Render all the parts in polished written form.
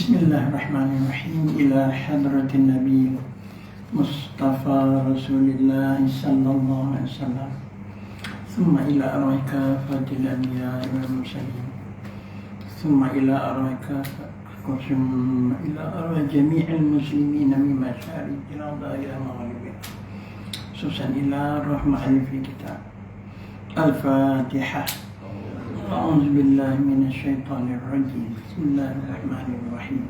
Bismillahirrahmanirrahim. Ila hadratin Nabi Mustafa Rasulullah sallallahu alaihi wasallam. Thumma ila arwahika fadil anbiya wal mursalin. Thumma ila arwahika thumma ila arwah jami'il muslimin min mashariki al-ardh ila maghribiha. Khususan ila rahmah fi kitab. Al-Fatihah. أعوذ بالله من الشيطان الرجيم. بسم الله الرحمن الرحيم.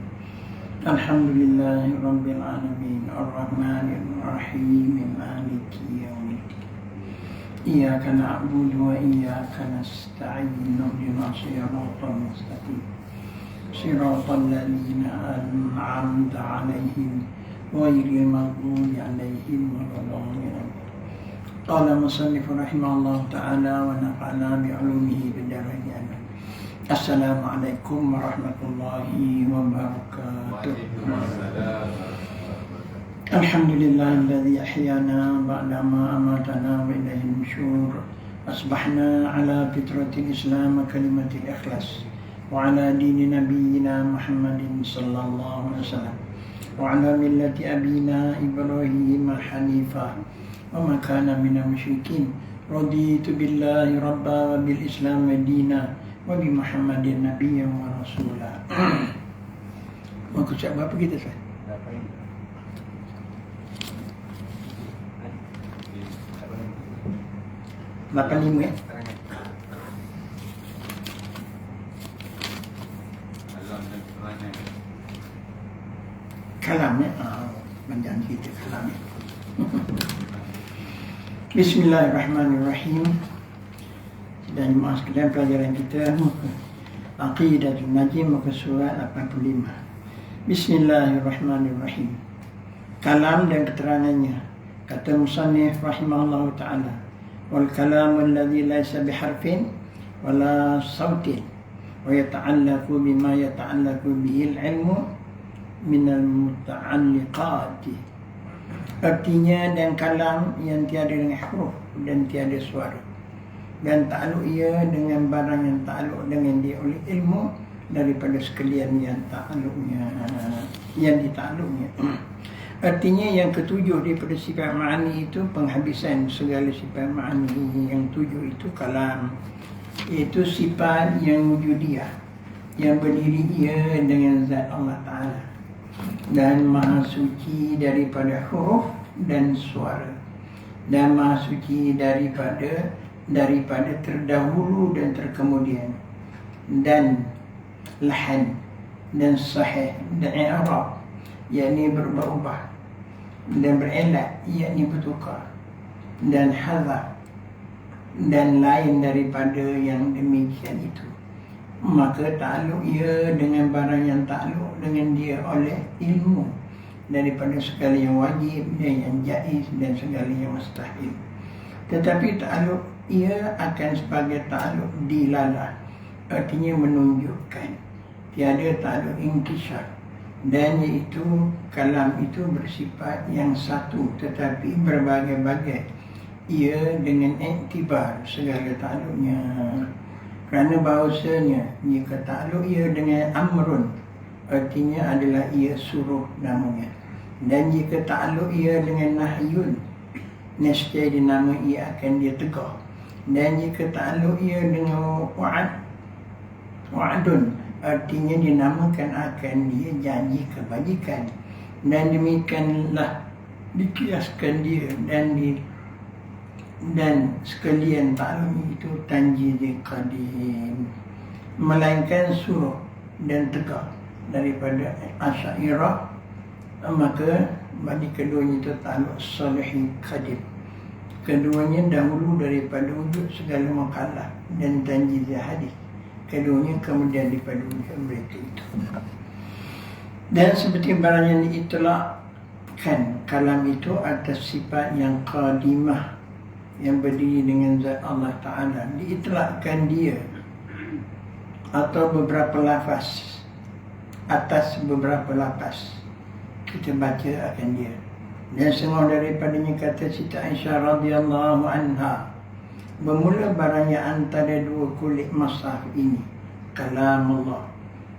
الحمد لله رب العالمين الرحمن الرحيم مالك يوم الدين. إياك نعبد وإياك نستعين اهدنا الصراط المستقيم صراط الذين أنعمت عليهم غير المغضوب عليهم ولا الضالين. قال المصنف رحمه الله تعالى ونفعنا بعلومه بالدارين آمين. السلام عليكم ورحمة الله وبركاته. الحمد لله الذي أحيانا بعدما أماتنا وإليه النشور. أصبحنا على فطرة الإسلام كلمة الإخلاص وعلى دين نبينا محمد صلى الله عليه وسلم وعلى ملة أبينا إبراهيم حنيفا وما كان من المشركين. رضيت بالله ربا وبالإسلام دينا وبمحمد نبيا ورسولا. Mau ucap apa kita sah? 85 ya? Kalamnya, panjang kita kalamnya. Bismillahirrahmanirrahim. Dan jemaah sekalian, pelajaran kita Aqidatul Najim muka surat 85. Bismillahirrahmanirrahim. Kalam dan keterangannya. Kata musannif rahimahullah ta'ala, wal kalamu alladhi laysa biharfin wala sautin wa yata'allaku bima yata'allaku bihil ilmu minal muta'alliqati. Artinya, dan kalam yang tiada dengan huruf dan tiada suara, dan takluk ia dengan barang yang takluk dengan dia oleh ilmu daripada sekalian yang takluknya, yang ditakluknya. Artinya yang ketujuh daripada sifat ma'ani itu penghabisan segala sifat ma'ani. Yang tujuh itu kalam, iaitu sifat yang wujudiyah, yang berdiri ia dengan zat Allah Ta'ala dan maha suci daripada huruf dan suara, dan maha suci daripada terdahulu dan terkemudian, dan lahan dan sahih dan i'rab, yakni berubah-ubah, dan berelat, yakni bertukar, dan hazaf, dan lain daripada yang demikian itu. Maka takluk ia dengan barang yang takluk dengan dia oleh ilmu daripada segala yang wajib dan yang jaiz dan segala yang mustahil. Tetapi takluk ia akan sebagai takluk dilalah, artinya menunjukkan. Tiada takluk inkisar, dan iaitu kalam itu bersifat yang satu tetapi berbagai-bagai. Ia dengan iktibar segala takluknya. Kerana bahawasanya jika takluk ia dengan amrun, artinya adalah ia suruh namanya. Dan jika takluk ia dengan nahyun, nescaya dinama ia akan dia tegur. Dan jika takluk ia dengan wa'adun, artinya dinamakan akan dia janji kebajikan. Dan demikianlah dikiaskan dia dan sekalian takluk itu tanjiz qadim, melainkan suruh dan tegar daripada Asy'ariyah. Maka bagi keduanya itu takluk salihi qadim, keduanya dahulu daripada wujud segala makalah dan tanjiz hadis, keduanya kemudian daripada wujud mereka itu. Dan seperti barang yang diitlaqkan kalam itu atas sifat yang qadimah, yang berdiri dengan zat Allah Ta'ala, diitlaqkan dia atau beberapa lafaz, atas beberapa lafaz kita baca akan dia. Dan semua daripadanya kata Siti Aisyah radhiyallahu anha, bermula barang yang antara dua kulit mushaf ini kalam Allah,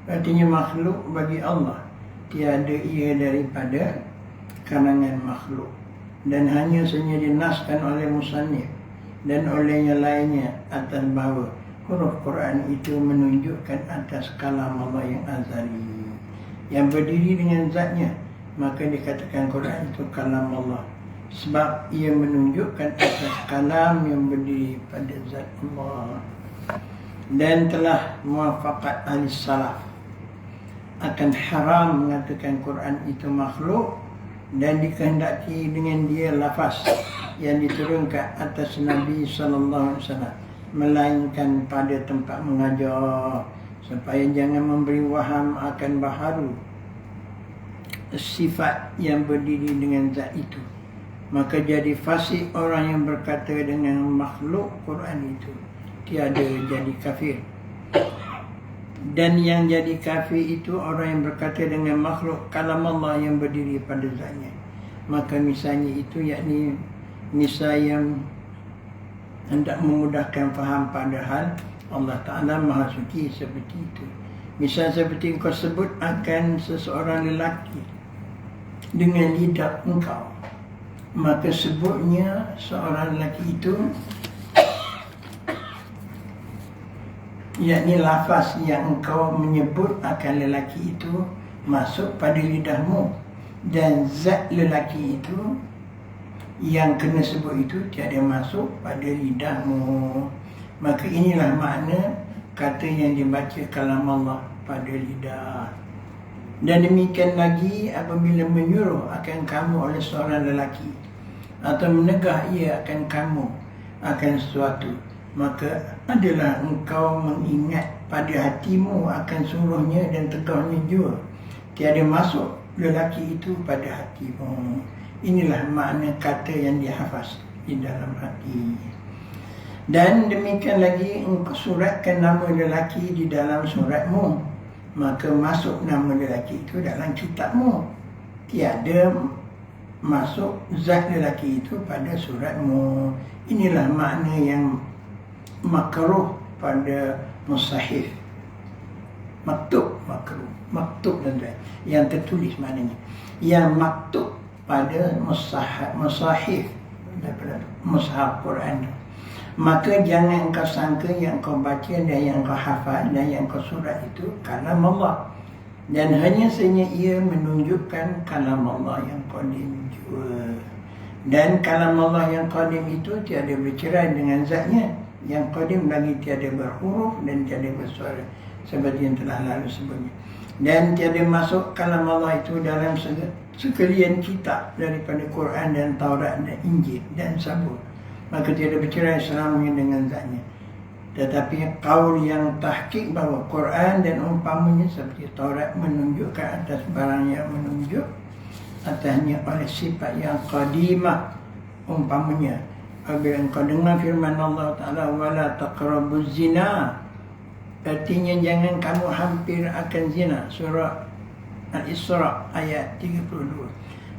Artinya makhluk bagi Allah tiada ia daripada kalangan makhluk, dan hanya saja dinaskan oleh musannif dan oleh yang lainnya atas bahawa huruf Quran itu menunjukkan atas kalam Allah yang azali, yang berdiri dengan zatnya. Maka dikatakan Quran itu kalam Allah sebab ia menunjukkan atas kalam yang berdiri pada zat Allah. Dan telah muwafaqat ahli salaf akan haram mengatakan Quran itu makhluk dan dikehendaki dengan dia lafaz yang diturunkan atas Nabi SAW, melainkan pada tempat mengajar, supaya jangan memberi waham akan baharu sifat yang berdiri dengan zat itu. Maka jadi fasik orang yang berkata dengan makhluk Quran itu, tiada jadi kafir. Dan yang jadi kafir itu orang yang berkata dengan makhluk kalam Allah yang berdiri pada zatnya. Maka misalnya itu, yakni misal yang hendak memudahkan faham, padahal Allah Ta'ala Maha Suci seperti itu. Misal seperti engkau sebut akan seseorang lelaki dengan lidah engkau, maka sebutnya seorang lelaki itu, yakni lafaz yang engkau menyebut akan lelaki itu masuk pada lidahmu, dan zat lelaki itu yang kena sebut itu tiada masuk pada lidahmu. Maka inilah makna kata yang dibaca kalam Allah pada lidah. Dan demikian lagi apabila menyuruh akan kamu oleh seorang lelaki atau menegah ia akan kamu akan sesuatu, maka adalah engkau mengingat pada hatimu akan suruhnya dan tegahnya jua, tiada masuk lelaki itu pada hatimu. Inilah makna kata yang dihafaz di dalam hati. Dan demikian lagi engkau suratkan nama lelaki di dalam suratmu, maka masuk nama lelaki itu dalam kitabmu, tiada masuk zat lelaki itu pada suratmu. Inilah makna yang makruh pada musahif. Maktub, makruh, maktub dan yang tertulis maknanya. Yang maktub pada musahif daripada mushaf Quran. Maka jangan engkau sangka yang kau baca dan yang kau hafal dan yang kau surat itu kalam Allah, dan hanya saja ia menunjukkan kalam Allah yang qadim jua. Dan kalam Allah yang qadim itu tiada bercerai dengan zatnya yang qadim, lagi tiada berhuruf dan tiada bersuara, seperti yang telah lalu sebutnya. Dan tiada masuk kalam Allah itu dalam sekalian kitab daripada Quran dan Taurat dan Injil dan Zabur, maka tiada bercerai selamanya dengan zatnya. Tetapi qaul yang tahqiq bahawa Quran dan umpamanya seperti Taurat menunjukkan atas barang yang menunjuk atasnya oleh sifat yang qadimah, umpamanya apabila engkau dengar firman Allah Ta'ala wala taqrabuz zina, artinya jangan kamu hampir akan zina, surah Al-Isra ayat 32,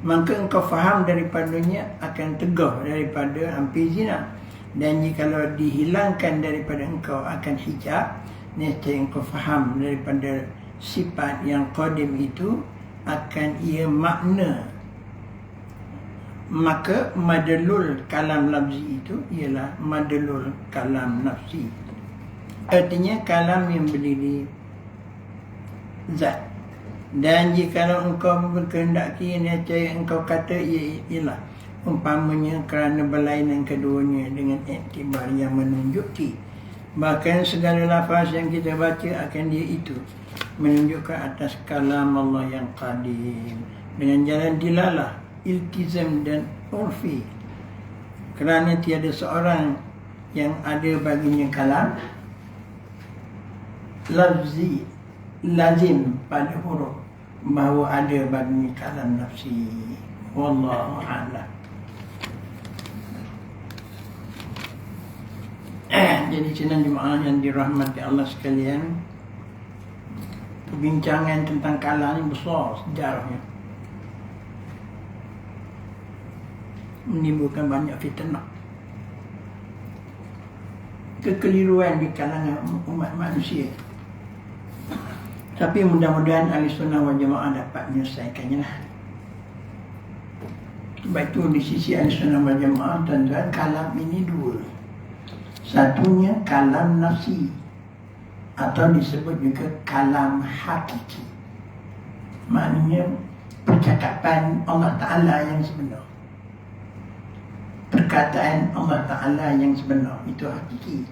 maka engkau faham daripadanya akan tegah daripada hampir zina. Dan jikalau dihilangkan daripada engkau akan hijab, nescaya engkau faham daripada sifat yang qadim itu akan ia makna. Maka madlul kalam lafzi itu ialah madlul kalam nafsi, artinya kalam yang berdiri zat. Dan jikalau engkau berkehendaki, nescaya engkau kata ialah umpamanya kerana berlainan keduanya dengan iktibar yang menunjuki. Bahkan segala lafaz yang kita baca akan dia itu menunjukkan atas kalam Allah yang qadim dengan jalan dilalah, iltizam dan urfi. Kerana tiada seorang yang ada baginya kalam lafzi lazim pada huruf bahawa ada baginya kalam nafsi. Wallahu a'lam. Jadi sidang jemaah yang dirahmati Allah sekalian, perbincangan tentang kalam ini besar sejarahnya, menimbulkan banyak fitnah, kekeliruan di kalangan umat manusia. Tapi mudah-mudahan Ahli Sunnah wal Jamaah dapat menyelesaikannya lah. Sebab itu di sisi Ahli Sunnah wal Jamaah, tuan-tuan, kalam ini dua. Satunya kalam nafsi, atau disebut juga kalam hakiki. Maknanya percakapan Allah Ta'ala yang sebenar, perkataan Allah Ta'ala yang sebenar, itu hakiki.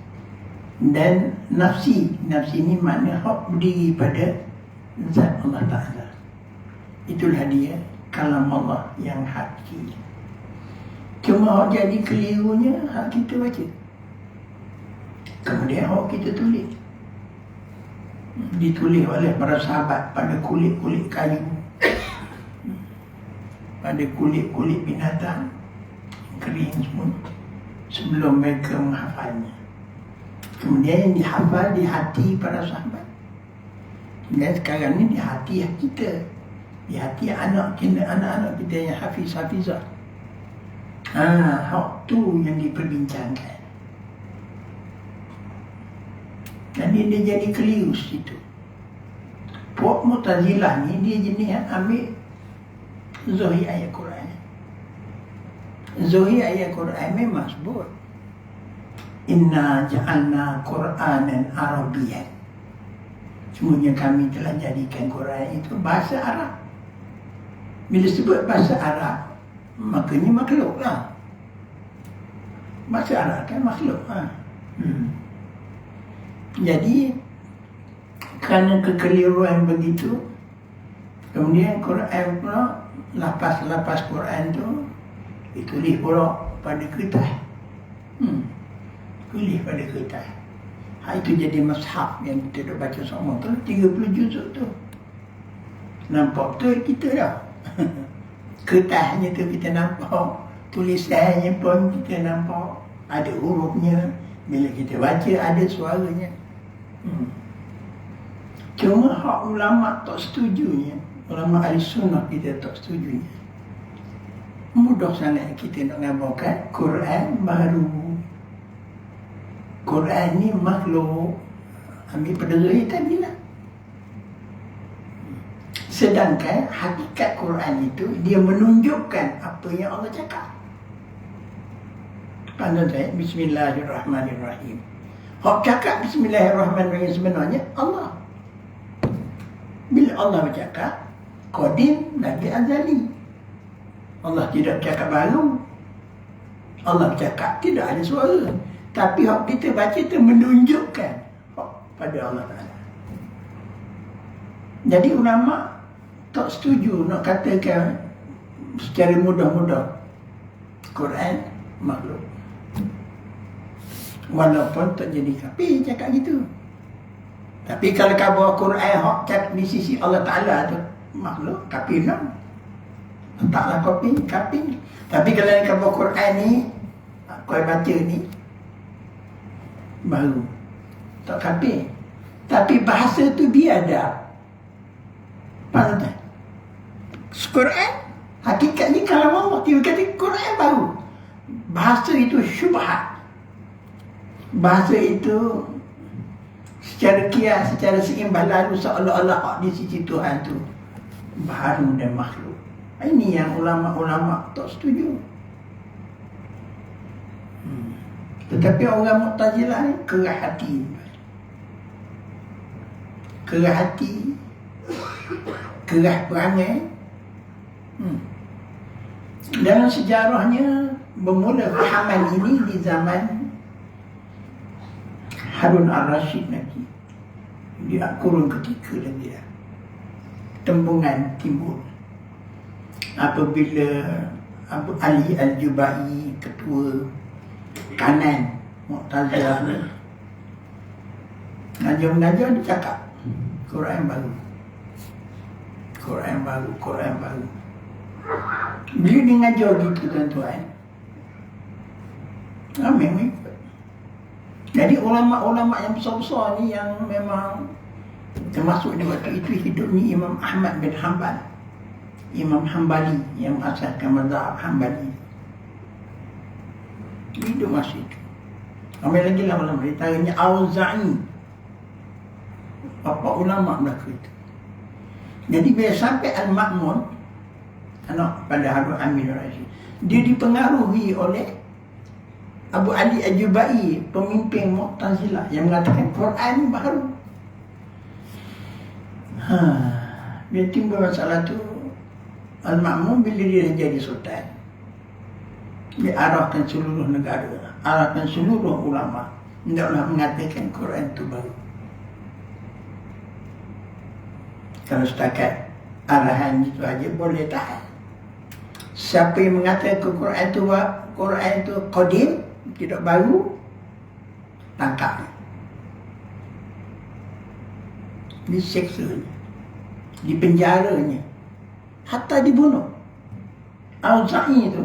Dan nafsi, nafsi ini makna hak berdiri pada zat Allah Ta'ala. Itulah dia kalam Allah yang hakiki. Cuma hak jadi kelirunya hak kita baca, kemudian hak kita tulis. Ditulis oleh para sahabat pada kulit-kulit kayu, pada kulit-kulit binatang kering semua, sebelum mereka menghafalnya. Kemudian yang dihafal di hati para sahabat. Dan sekarang ni di hati kita, di hati anak-anak kita yang hafiz-hafizah. Hak tu yang diperbincangkan. Jadi dia jadi keliru situ. Puak Mu'tazilah ni dia jenis yang ambil zahir ayat Quran. Zahir ayat Quran memang sebut Inna ja'alna Qur'anan Arabiyyan. Semuanya kami telah jadikan Quran itu bahasa Arab. Bila sebut bahasa Arab, makanya makhluk lah. Bahasa Arab kan makhluk lah. Jadi kerana kekeliruan begitu, kemudian Quran pula, lapas-lapas Quran tu ditulis pula pada kertas. Tulis pada kertas. Itu jadi mushaf yang kita dah baca semua tu, 30 juzuk tu. Nampak betul kita dah. Kertasnya tu kita nampak, tulisannya pun kita nampak, ada hurufnya. Bila kita baca ada suaranya. Cuma hak ulama tak setujunya, ulama Ahli Sunnah kita tak setujunya. Mudah sangat kita nak ngabarkan Quran baru. Quran ni makhluk, ambil pada zahir tadi lah. Sedangkan hakikat Quran itu dia menunjukkan apa yang Allah cakap. Pandang saya, Bismillahirrahmanirrahim. Hak cakap Bismillahirrahmanirrahim sebenarnya Allah. Bila Allah bercakap, Qadim lagi azali. Allah tidak bercakap baru. Allah bercakap tidak ada suara. Tapi hak kita baca itu menunjukkan hak pada Allah Ta'ala. Jadi ulama tak setuju nak katakan secara mudah-mudah Quran makhluk. Walaupun tak jadi kafir cakap gitu. Tapi kalau khabar Quran hak cakap di sisi Allah Ta'ala tu makhluk, kafir lah. Taklah kafir. Tapi kalau khabar Quran ni kau baca ni baru, tak kafir. Tapi bahasa tu biadab. Faham tak? Quran hakikatnya kalau Allah dia kata Quran baru. Bahasa itu syubhat. Bahasa itu secara kias, secara seimbang lalu seolah-olah hak di sisi Tuhan tu baru dan makhluk. Ini yang ulama-ulama tak setuju. Tetapi orang Mu'tazilah ni kerah hati. Kerah hati, kerah perangai. Dalam sejarahnya bermula fahaman ini di zaman Harun al-Rashid lagi. Dia kurun ketiga lagi dah. Tembungan timbul apabila Abu Ali al-Jubai, ketua kanan Mu'tazilah ni, mengajar dia cakap Quran baru. Bila dia ngajar gitu tuan-tuan, memang ikut. Jadi ulama-ulama yang besar-besar ni yang memang termasuk di waktu itu hidup ni Imam Ahmad bin Hanbal, Imam Hanbali yang asaskan mazhab Hanbali. Hidup masa itu. Ramai lagi lah ulama. Ditangannya Auza'i. Apa ulama berlaku itu. Jadi bila sampai Al-Ma'mun, anak pada Harun Amin Rashid, dia dipengaruhi oleh Abu Ali Al-Jubai, pemimpin Mu'tazilah, yang mengatakan Quran baru. Dia timbul masalah tu. Al-Ma'mun bila dia jadi sultan, dia arahkan seluruh negara, arahkan seluruh ulama, hendaklah mengatakan Quran itu baru. Kalau setakat arahan itu aja boleh tahan. Siapa yang mengatakan Quran itu qadim, tidak baru, tangkap, diseksanya, dipenjaranya, hatta dibunuh. Auza'i itu,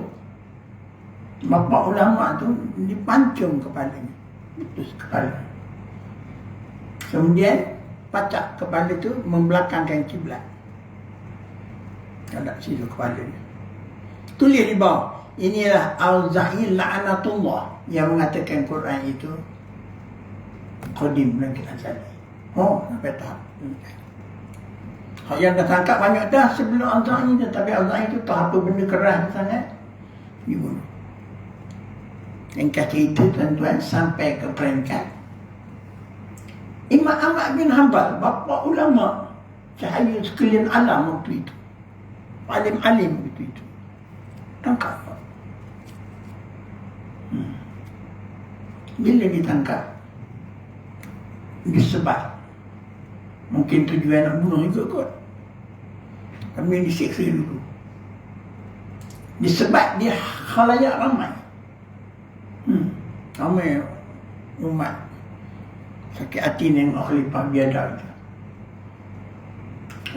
bapa ulama tu, dipancung kepalanya, putus kepala. Kemudian pacak kepala itu membelakangkan kiblat. Ada situ kepala dia. Tulis di bawah, inilah Auza'i la'anatullah yang mengatakan Quran itu qadim lagi azali. Sampai tahap. Yang dah tangkap banyak dah sebelum Auza'i dah, tapi Auza'i itu tahu apa benda keras sangat, dibunuh. Yang kata itu tuan-tuan sampai ke peringkat Imam Ahmad bin Hanbal, bapa ulama, cahaya sekalian alam waktu itu, alim-alim waktu itu, tangkap. Bila ditangkap, disebar. Mungkin tujuan nak bunuh juga kot. Kami disiksa dulu. Disebar di khalayak ramai. Ramai umat sakit hati dengan khalifah biadab itu.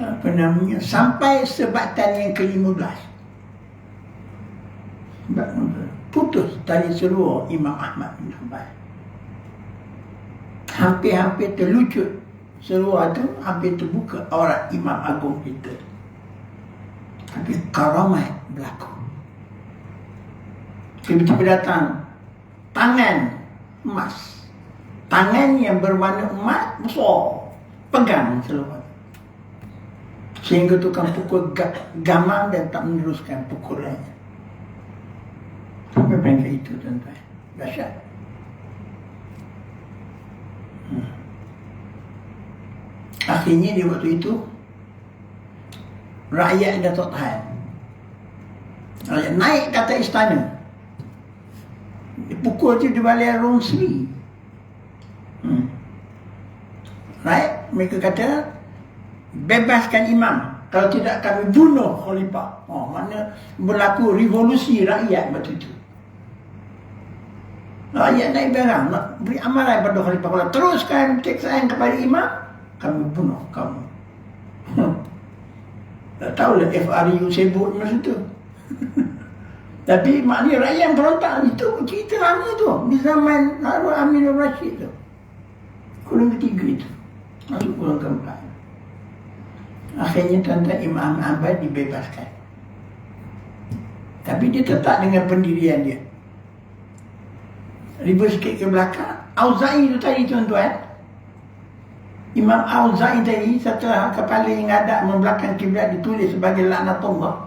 Apa namanya, sampai sebatan yang ke-15. Putus tali seluruh Imam Ahmad bin Hanbal. Hampir-hampir terlucut seluruh itu, hampir terbuka aurat Imam Agung kita. Tapi karamat berlaku. Tiba-tiba datang tangan emas, tangan yang berwarna emas besar, pegang seluruh. Sehingga tukang pukul gamang dan tak meneruskan pukulannya. Sampai peringkat itu tuan-tuan. Dahsyat. Akhirnya di waktu itu rakyat dah tak tahan. Rakyat naik ke atas istana. Dipukul tu di balai Ronsri. Rakyat mereka kata bebaskan imam, kalau tidak kami bunuh khalifah. Mana berlaku revolusi rakyat waktu itu. Rakyat naik barang, nak beri amalan pada khalifah. Kalau teruskan teksaan kepada imam, kami bunuh kamu. Tak tahulah FRU sibuk masa tu. Tapi maknanya rakyat yang berontak itu cerita lama tu, di zaman Harun Amin Rashid tu. Kurang ketiga itu, masuk kurang keempat. Akhirnya tuan-tuan Imam Ahmad dibebaskan. Tapi dia tetap dengan pendirian dia. Reverse sikit ke belakang, Auza'i itu tadi tuan-tuan, Imam Auza'i tadi, setelah kepala yang ada membelakang kiblat ditulis sebagai laknatullah.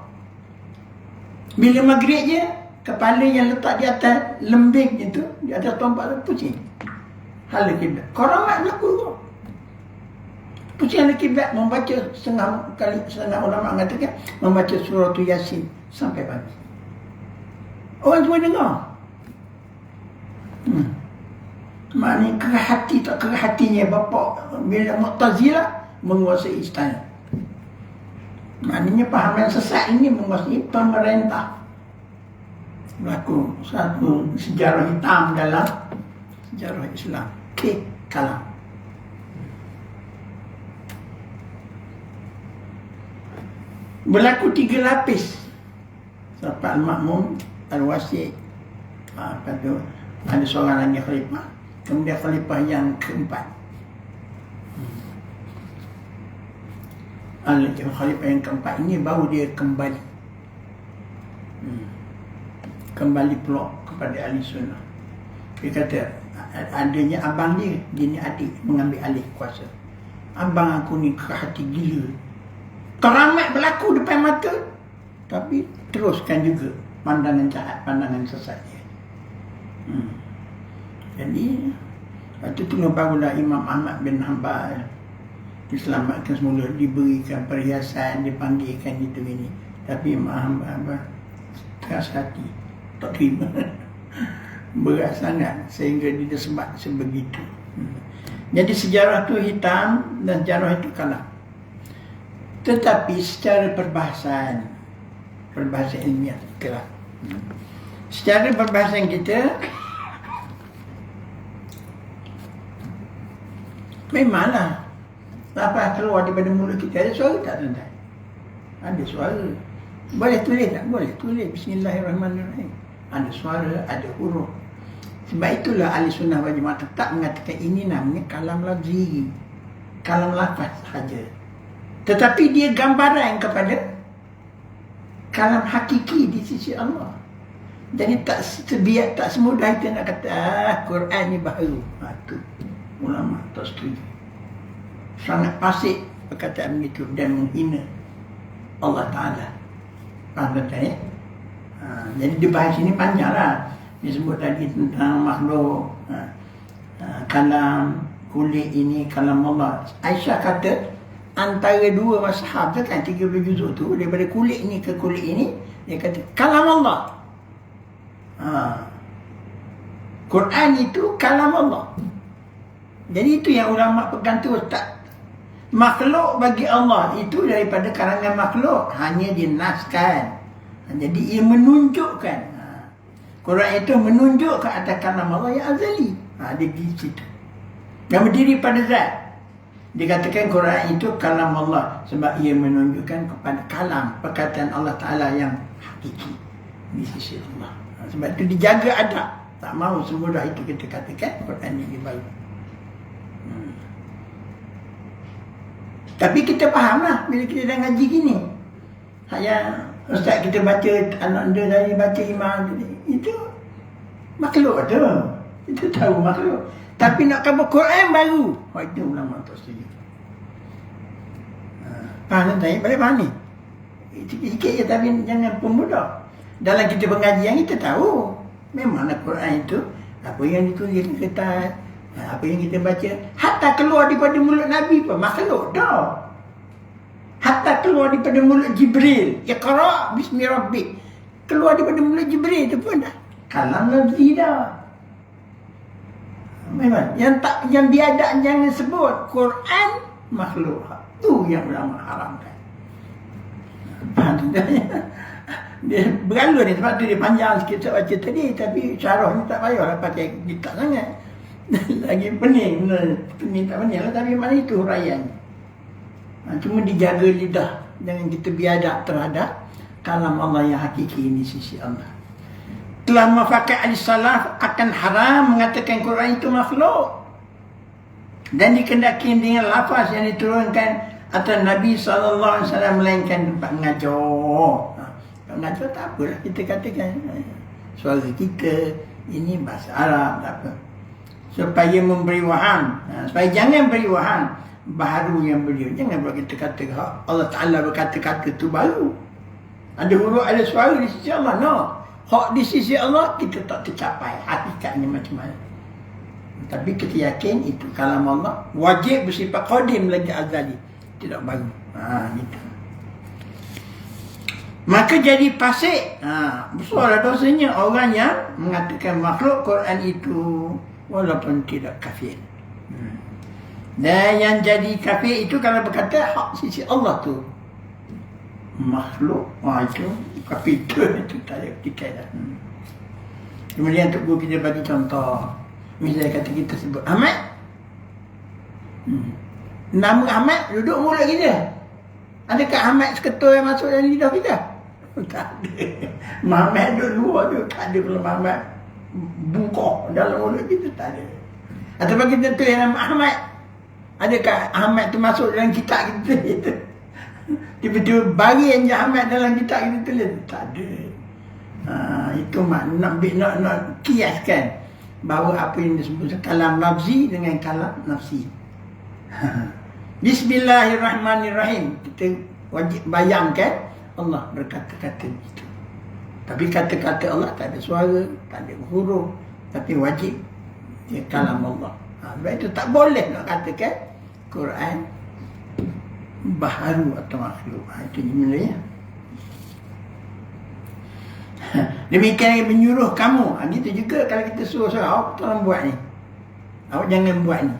Bila maghrib je, kepala yang letak di atas lembing itu, di atas tombak tu pusing hala kiblat. Karamat berlaku tu. Pusing hala kiblat, membaca setengah ulama mengatakan membaca surah Yasin sampai pagi. Orang semua dengar. Maknanya kerah hati tak kerah hatinya bapa bila Mu'tazilah menguasai istana. Maknanya pahaman sesat ini menguasai pemerintah. Berlaku satu sejarah hitam dalam sejarah Islam. Kalam. Berlaku 3 lapis. Sampai Al-Ma'mun, Al-Wasi', ada seorang lagi khalifah. Kemudian khalifah yang keempat, khalifah yang keempat ini baru dia kembali peluk kepada ahli sunnah. Dia kata adanya abang dia ni adik mengambil alih kuasa. abang aku ni ke hati gila. Keramat berlaku depan mata, tapi teruskan juga pandangan jahat, pandangan sesat dia. Jadi waktu tu barulah Imam Ahmad bin Hanbal diselamatkan semula, diberikan perhiasan, dipanggilkan itu ini. Tapi Imam Hanbal keras hati, tak terima. Berat sangat sehingga dia sebab sebegitu. Jadi sejarah tu hitam dan sejarah itu kalah. Tetapi secara perbahasan ilmiah kita, secara perbahasan kita memanglah apa keluar daripada mulut kita ada suara tak tuan-tuan? Ada suara. Boleh tulis tak? Boleh tulis. Bismillahirrahmanirrahim. Ada suara, ada huruf. Sebab itulah ahli sunnah wal jamaah tetap mengatakan ini namanya kalam lafzi, kalam lafaz sahaja. Tetapi dia gambaran kepada kalam hakiki di sisi Allah. Jadi tak semudah itu nak kata Quran ni baharu. Itu ulama tak setuju. Sangat fasik perkataan begitu dan menghina Allah Ta'ala. Faham tak ya? Jadi dibahas ini panjang lah. Disebut tadi tentang makhluk, kalam, kulit ini kalam Allah. Aisyah kata antara dua mazhab tu kan 30 juzuk tu, daripada kulit ni ke kulit ini, dia kata kalam Allah. Quran itu kalam Allah. Jadi itu yang ulama pegang tu, tak makhluk bagi Allah itu daripada kalangan makhluk, hanya dinaskan. Jadi ia menunjukkan Quran itu menunjuk ke atas kalam Allah yang azali. Dia di situ. Yang berdiri pada zat. Dikatakan Quran itu kalam Allah sebab ia menunjukkan kepada kalam, perkataan Allah Ta'ala yang hakiki di sisi Allah. Sebab itu dijaga adab. Tak mahu semudah itu kita katakan Quran ini baru. Tapi kita fahamlah bila kita dah ngaji gini. Yang ustaz kita baca, anak dia tadi baca imam tadi, itu makhluk tu. Itu tahu makhluk. Tapi nak kabur Quran baru, itu ulama tak setuju. Faham tak? Boleh faham ni? Sikit-sikit je tapi jangan pemudah. Dalam kita pengajian kita tahu memanglah Quran itu apa yang ditulis di kertas, apa yang kita baca, hatta keluar daripada mulut Nabi pun makhluk dah. Hatta keluar daripada mulut Jibril, Iqra' bismi rabbik, keluar daripada mulut Jibril itu pun dah kalam lafzi dah. Memang yang biadab jangan sebut Quran makhluk. Tu yang ulama haramkan. Faham tak? Dia beralur ni sebab tu dia panjang sikit saya baca tadi, tapi syarah ni tak payahlah pakai kitab sangat. Lagi pening tak pening lah, tapi mana itu huraian. Cuma dijaga lidah, jangan kita biadab terhadap kalam Allah yang hakiki ini sisi Allah. Telah mufakat ahli salaf akan haram mengatakan Quran itu makhluk dan dikendaki dengan lafaz yang diturunkan atas Nabi SAW melainkan tempat mengajar. Mengajar tak apalah kita katakan suara kita ini bahasa Arab, tak apa, supaya memberi waham, supaya jangan beri waham baharu yang beliau. Jangan buat kita kata Allah Ta'ala berkata-kata tu baru. Ada huruf, ada suara di sisi Allah. No. Hak di sisi Allah kita tak tercapai hakikatnya macam mana. Tapi kita yakin itu kalam Allah, wajib bersifat qadim lagi azali, tidak baru. Gitu. Maka jadi fasik. Besarlah dosanya orang yang mengatakan makhluk Quran itu walaupun tidak kafir. Dan yang jadi kafir itu kalau berkata hak sisi Allah tu makhluk, itu kafir itu tak ada tikai dah. Kemudian untuk guru kita bagi contoh. Misalnya kata kita sebut Ahmad, nama Ahmad duduk mulut kita. Adakah Ahmad seketul yang masuk dalam lidah kita? Tak ada. Muhammad duduk luar tu, tak ada pula Muhammad bungkok dalam mulut kita, tak ada. Ataupun kita tulis nama Ahmad, adakah Ahmad tu masuk dalam kitab kita? Tiba-tiba bagian je Ahmad dalam kitab kita tulis, tak ada. Itu nak kiaskan bahawa apa yang disebut kalam lafzi dengan kalam nafsi. Bismillahirrahmanirrahim. Kita wajib bayangkan Allah berkata-kata itu. Tapi kata-kata Allah tak ada suara, tak ada huruf, tapi wajib dia kalam Allah. Sebab itu tak boleh nak katakan Quran baharu atau makhluk. Itu jumlahnya. Demikian yang menyuruh kamu. Gitu juga kalau kita suruh awak tolong buat ni, awak jangan buat ni,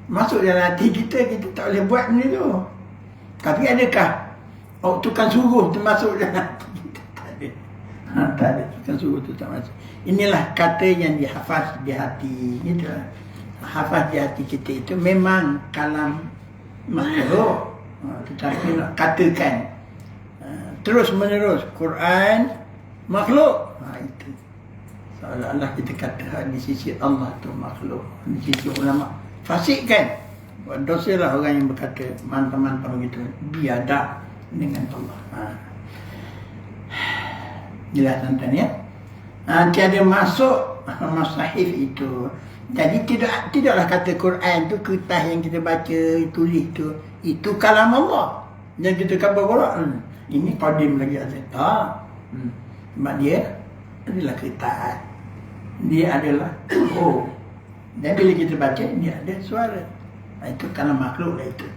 masuk dalam hati kita, kita tak boleh buat benda tu. Tapi adakah awak tukang suruh termasuk dalam hati kita? Tak ada. Tak ada. Tukang suruh tu tak masuk. Inilah kata yang dihafaz di hati. Gitu. Hafaz di hati kita itu memang kalam makhluk. Tetapi nak katakan terus menerus Quran makhluk, itu seolah-olah kita kata di sisi Allah tu makhluk. Di sisi ulama fasik kan, buat dosa lah orang yang berkata mantap-mantap begitu, biadab dengan Allah. Jelas tuan-tuan ya. Tiada masuk masahif itu. Jadi tidaklah kata Quran tu kertas yang kita baca, tulis tu, itu kalam Allah. Yang kita khabar Quran, ini qadim lagi ada. Tak. Sebab dia adalah kertas. Dia adalah dan bila kita baca, dia ada suara. Itu kalam makhluk lah itu.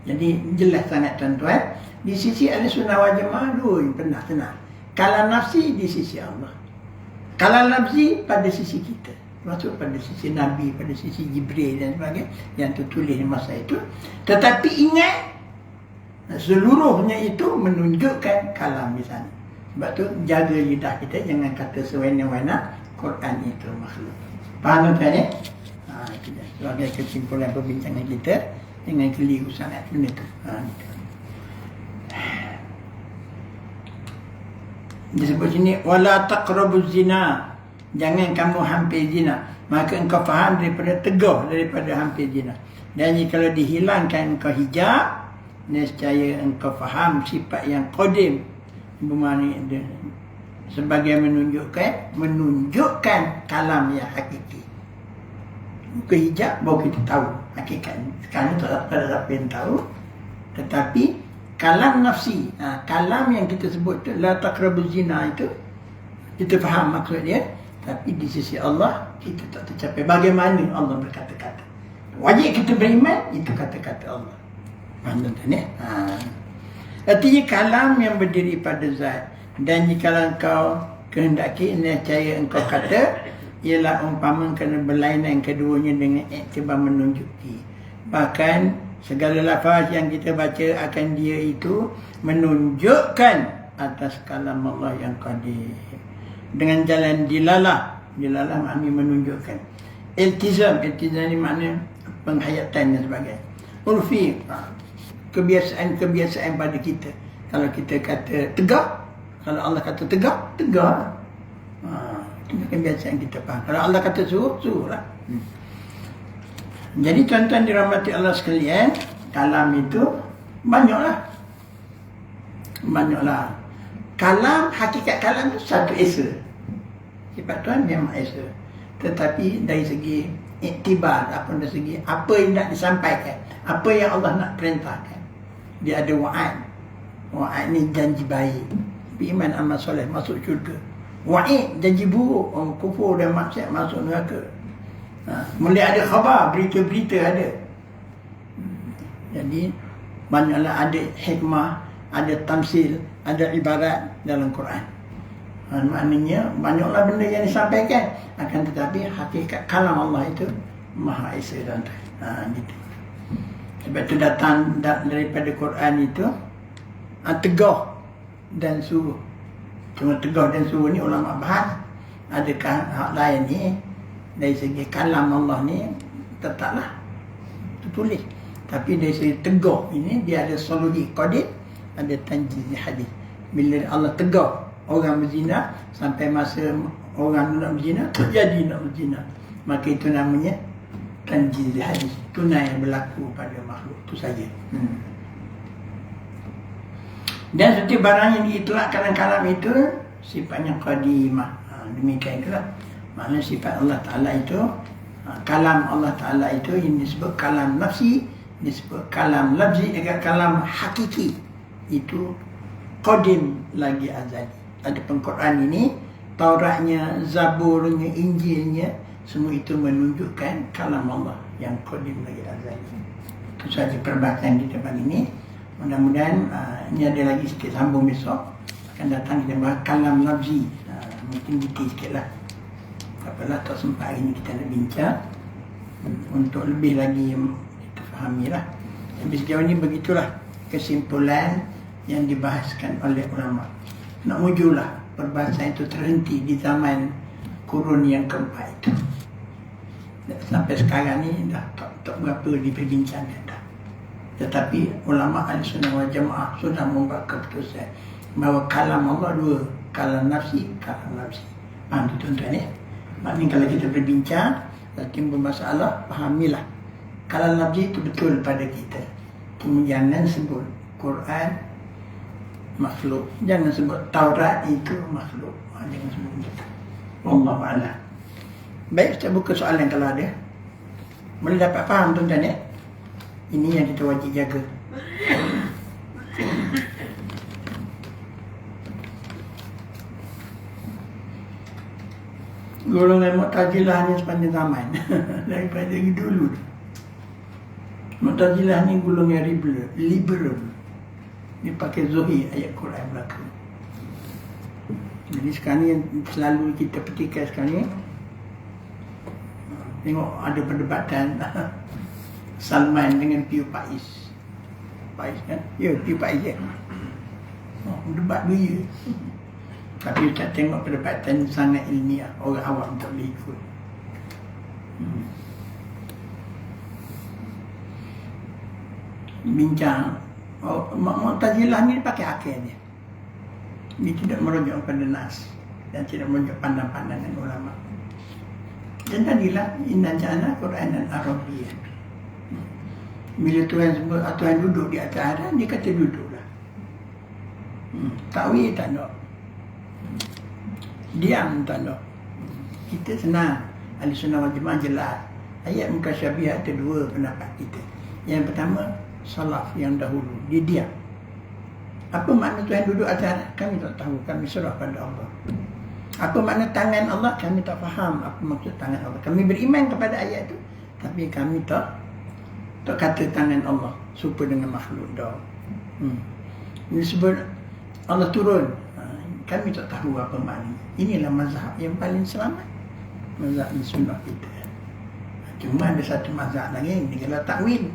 Jadi jelas sangat tuan-tuan. Di sisi ahli sunnah wal jamaah dua yang pernah tenang. Kalam nafsi di sisi Allah. Kalam nafsi pada sisi kita. Masuk pada sisi Nabi, pada sisi Jibril dan sebagainya yang tertulis di masa itu. Tetapi ingat, seluruhnya itu menunjukkan kalam di sana. Sebab tu jaga lidah kita, jangan kata sewena-wena Quran itu makhluk. Faham tuan ya? Itu dah sebagai kesimpulan perbincangan kita. Jangan keliru sangat benda tu. Disebut sini wala taqrabuz zina. Jangan kamu hampir zina. Maka engkau faham daripada tegah daripada hampir zina. Dan kalau dihilangkan engkau hijab, nescaya engkau faham sifat yang qadim. Bermakna sebagai menunjukkan kalam yang hakiki. Buka hijab baru kita tahu hakikat. Sekarang tak ada siapa yang tahu. Tetapi kalam nafsi, kalam yang kita sebut tu la taqrabuz zina, itu kita faham maksud dia. Tapi di sisi Allah kita tak tercapai. Bagaimana Allah berkata-kata? Wajib kita beriman, itu kata-kata Allah. Faham tuan ya? Artinya kalam yang berdiri pada zat. Dan jika engkau kehendaki, nescaya engkau kata, ialah umpama kerana berlainan keduanya dengan iktibar menunjuki. Bahkan segala lafaz yang kita baca akan dia itu menunjukkan atas kalam Allah yang qadir. Dengan jalan dilalah. Dilalah maknanya menunjukkan. Iltizam ni makna penghayatan dan sebagainya. Urfi, kebiasaan pada kita. Kalau kita kata tegak, kalau Allah kata tegak, tegak. Itu kebiasaan kita faham. Kalau Allah kata suruh, suruh lah. Jadi tuan-tuan dirahmati Allah sekalian, kalam itu banyaklah. Kalam, hakikat kalam itu satu esa. Sifat Tuhan memang esa. Tetapi dari segi iktibar, dari segi apa yang nak disampaikan, apa yang Allah nak perintahkan, dia ada wa'ad. Wa'ad ni janji baik, beriman amal soleh masuk syurga. Wa'id janji buruk, orang kufur dan maksiat masuk neraka. Mulai ada khabar, berita-berita ada. Jadi banyaklah ada hikmah, ada tamsil, ada ibarat dalam Quran. Maknanya banyaklah benda yang disampaikan. Akan tetapi hakikat kalam Allah itu Maha Esa dan gitu. Sebab itu datang daripada Quran itu tegah dan suruh. Cuma tegah dan suruh ni ulama bahas. Adakah hak lain ni dari segi kalam Allah ni tetaplah tertulis. Tapi dari segi tegah ini dia ada soluhi qadir, ada tanjiz hadis. Bila Allah tegah orang berzina sampai masa orang nak berzina terjadi nak berzina, maka itu namanya tanjiz hadis, tunai yang berlaku pada makhluk itu saja. Dan setiap barang yang diitlakkan dalam kalam itu sifatnya qadimah. Demikian itulah makna sifat Allah Ta'ala itu. Kalam Allah Ta'ala itu yang disebut kalam nafsi, disebut kalam lafzi dengan kalam hakiki itu qadim lagi azali. Adapun Quran ini, Tauratnya, Zaburnya, Injilnya, semua itu menunjukkan kalam Allah yang qadim lagi azali. Itu sahaja perbahasan kita pagi ini. Mudah-mudahan ini ada lagi sikit sambung besok. Akan datang kita bahas kalam lafzi. Mungkin detail sikit lah. Apalah tak sempat hari ini kita nak bincang. Untuk lebih lagi kita fahami lah. Tapi sejauh ini begitulah kesimpulan yang dibahaskan oleh ulama. Nak mujulah perbahasan itu terhenti di zaman kurun yang keempat itu. Sampai sekarang ni dah tak berapa diperbincangkan dah. Tetapi ulama Ahlussunnah wal Jamaah sudah membuat keputusan bahawa kalam Allah dua, kalam nafsi, kalam nafsi. Faham tu tuan-tuan ya? Maknanya kalau kita berbincang dan timbul masalah, fahamilah kalam nafsi itu betul pada kita. Kemudian jangan sebut Quran makhluk, jangan sebut Taurat itu makhluk. Jangan sebut begitu. Wallahu a'lam. Baik, kita buka soalan kalau ada. Boleh dapat faham tuan-tuan ya? Ini yang kita wajib jaga. Golongan Mu'tazilah ni sepanjang zaman daripada dulu. Mu'tazilah ni golongan liberal. Dia pakai Zuhir ayat Quran belaka. Jadi sekarang ni yang selalu kita petikai sekarang ni, tengok ada perdebatan Salman dengan Piu Pais. Pais kan? Ya, Piu Pais je. Debat dia. Tapi tak tengok perdebatan sangat ilmiah. Orang awam tak boleh ikut. Bincang. Mu'tazilah ni pakai akal dia. Dia tidak merujuk kepada nas. Dan tidak merujuk pandang-pandangan ulama. Dan tadilah inna ja'alna Qur'anan Arabiyyan. Bila Tuhan sebut Tuhan duduk di atas aras, dia kata duduklah. Takwil tak nak. Diam tak nak. Kita senang. Ahlussunnah wal Jamaah jelas. Ayat mukasyabihat ada dua pendapat kita. Yang pertama, salaf yang dahulu, dia diam. Apa makna Tuhan duduk atas aras? Kami tak tahu. Kami serah pada Allah. Apa makna tangan Allah? Kami tak faham apa maksud tangan Allah. Kami beriman kepada ayat itu, tapi kami tak kata tangan Allah serupa dengan makhluk dah. Ini sebut Allah turun. Kami tak tahu apa makna. Inilah mazhab yang paling selamat, mazhab sunnah kita. Cuma ada satu mazhab lagi, dia kata takwil.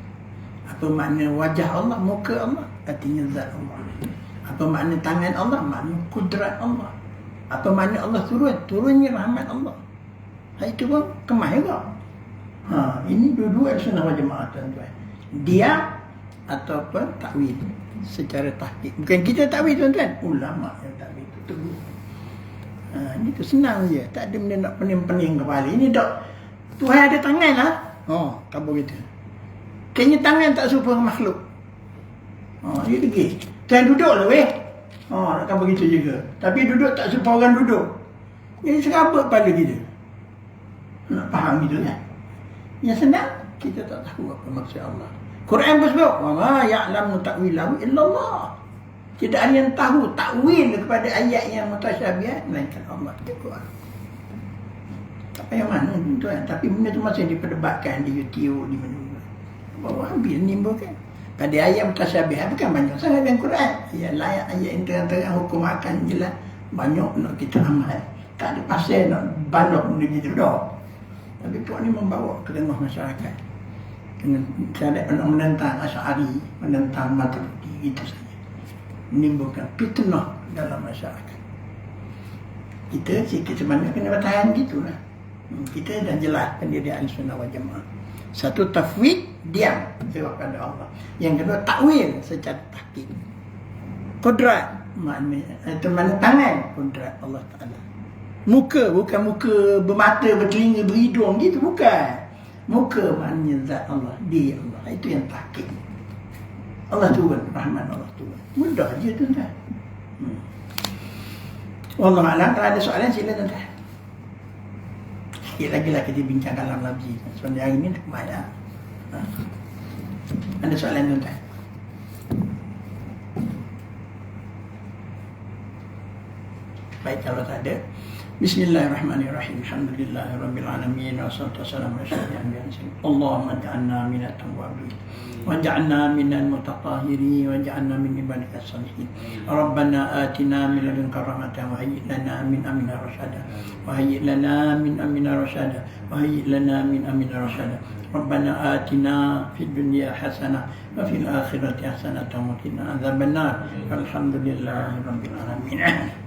Apa makna wajah Allah, muka Allah? Artinya zat Allah. Apa makna tangan Allah? Makna kudrat Allah. Apa makna Allah turun? Turunnya rahmat Allah. Itu pun kemah juga. Ini dua-dua Ahlussunnah wal Jamaah tuan-tuan. Dia ataupun takwil secara tahqiq. Bukan kita takwil tuan-tuan, ulama yang takwil itu teguh. Ini tu senang je, tak ada benda nak pening-pening kepala. Ini dok Tuhan ada tangan lah. Kabur kita. Kayaknya tangan tak serupa dengan makhluk. Dia pergi. Tuhan duduk lah weh. Kan begitu juga. Tapi duduk tak serupa orang duduk. Jadi serabut kepala kita. Nak faham gitu kan? Yang senang, kita tak tahu apa maksud Allah. Quran pun sebut, wa ma ya'lamu ta'wilahu illallah. Tidak ada yang tahu takwil kepada ayat yang mutasyabihat melainkan Allah. Itu Quran. Tak payah mana tuan. Tapi benda tu masih diperdebatkan di YouTube, di mana-mana. Bahawa habis menimbulkan. Pada ayat mutasyabihat bukan banyak sangat dalam Quran. Ayat yang terang-terang hukum akan jelas. Banyak nak kita amal. Tak ada pasal nak balok benda gitu dah. Tapi puak ni membawa ke tengah masyarakat dengan cara nak menentang Asy'ari, menentang Maturidi, itu saja. Menimbulkan fitnah dalam masyarakat. Kita sikit sebanyak kena bertahan gitulah. Kita dah jelas pendiri Ahlussunnah wal Jamaah. Satu tafwid, diam kepada Allah. Yang kedua takwil secara tahqiq. Qudrat makna itu mana tangan, qudrat Allah Taala. Muka, bukan muka bermata, bertelinga, berhidung gitu, bukan. Muka maknanya zat Allah, dia Allah. Itu yang tahqiq. Allah turun, rahmat Allah turun. Mudah je tuan-tuan. Wallahualam. Kalau ada soalan sila tuan-tuan. Sikit lagi lah kita bincang dalam lafzi. Sebenarnya hari ni nak kemana? Ada soalan tuan-tuan? Baik, kalau tak ada, Bismillahirrahmanirrahim. Alhamdulillahirabbil alamin wassalatu wassalamu ala asyrofil anbiya'i wal mursalin. Allahumma ja'alna minat tawwabin waj'alna minal mutatahhirin waj'alna min ibadikas shalihin. Rabbana atina min ladunka rahmatan wa hayyi lana min amrina rashada wa hayyi lana min amrina rashada wa hayyi lana min amrina rashada. Rabbana atina fid dunya hasanah wa fil akhirati hasanah wa qina adzabannar. Alhamdulillahirabbil alamin.